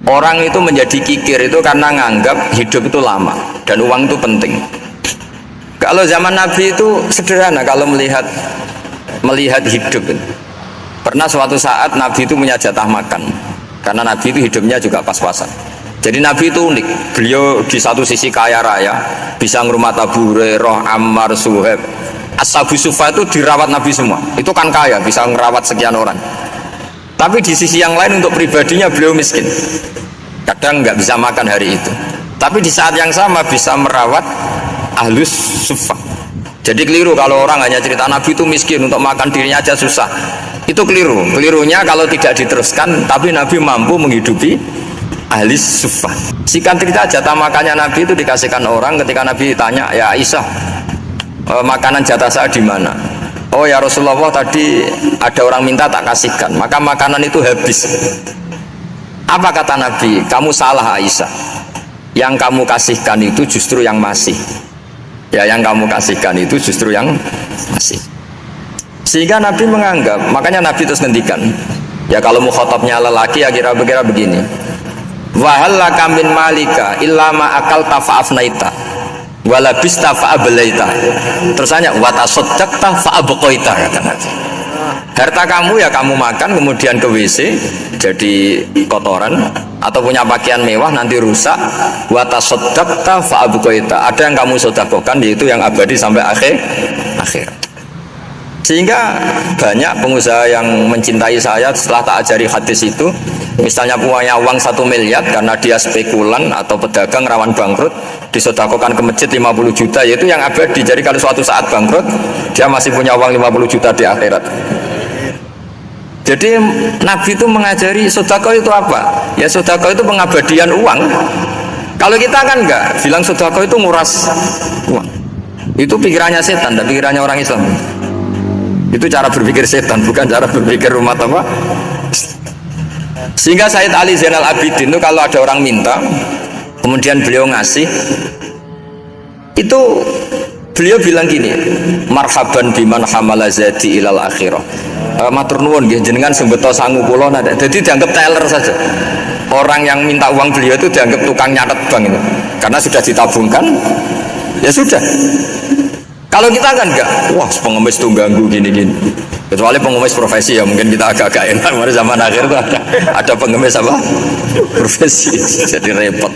Orang itu menjadi kikir itu karena nganggap hidup itu lama dan uang itu penting. Kalau zaman Nabi itu sederhana kalau melihat hidup. Pernah suatu saat Nabi itu punya jatah makan karena Nabi itu hidupnya juga pas-pasan. Jadi Nabi itu unik. Beliau di satu sisi kaya raya, bisa ngurmat Abu Hurairah, Ammar, Suhaib. Ashabu Sufa itu dirawat Nabi semua. Itu kan kaya, bisa ngerawat sekian orang. Tapi di sisi yang lain untuk pribadinya beliau miskin. Kadang nggak bisa makan hari itu. Tapi di saat yang sama bisa merawat ahlus sufa. Jadi keliru kalau orang hanya cerita Nabi itu miskin, untuk makan dirinya aja susah. Itu keliru. Kelirunya kalau tidak diteruskan, tapi Nabi mampu menghidupi ahli sufa. Singkat cerita jatah makannya Nabi itu dikasihkan orang ketika Nabi tanya, ya Aisyah, makanan jatah saya di mana? Oh ya Rasulullah, tadi ada orang minta tak kasihkan, maka makanan itu habis. Apa kata Nabi? Kamu salah Aisyah. Yang kamu kasihkan itu justru yang masih. Ya, yang kamu kasihkan itu justru yang masih. Sehingga Nabi menganggap, makanya Nabi terus ngendikan, ya kalau mukhatabnya lelaki ya kira-kira begini. Wahal laka min malika illa ma akalta fa'afnaita walabista fa'ablaita. Terus hanya watasaddaqta fa'abqaita, kata Nabi. Harta kamu ya kamu makan kemudian ke WC jadi kotoran, atau punya pakaian mewah nanti rusak. Watasaddaqta fa'abqaita. Ada yang kamu sedekahkan yaitu yang abadi sampai akhir. Sehingga banyak pengusaha yang mencintai saya setelah tak ajari hadis itu, misalnya punya uang 1 miliar karena dia spekulan atau pedagang rawan bangkrut, disedekahkan ke masjid 50 juta, yaitu yang abadi. Jadi kalau suatu saat bangkrut, dia masih punya uang 50 juta di akhirat. Jadi Nabi itu mengajari sedekah itu apa? Ya sedekah itu pengabadian uang. Kalau kita kan enggak, bilang sedekah itu nguras uang. Itu pikirannya setan dan pikirannya orang Islam. Itu cara berpikir setan, bukan cara berpikir umat apa. Sehingga Sayyid Ali Zainal Abidin itu kalau ada orang minta kemudian beliau ngasih, itu beliau bilang gini, marhaban biman hamala zati ilal akhirah. Matur nuwun nggih jenengan sing beto sangu kula ndak. Jadi dianggap teller saja. Orang yang minta uang beliau itu dianggap tukang nyatet bank itu. Karena sudah ditabungkan, ya sudah. Kalau kita kan enggak, wah pengemis tuh ganggu gini-gini. Kecuali pengemis profesi ya mungkin kita agak-agak enak. Pada zaman akhir tuh ada pengemis apa? Profesi, jadi repot.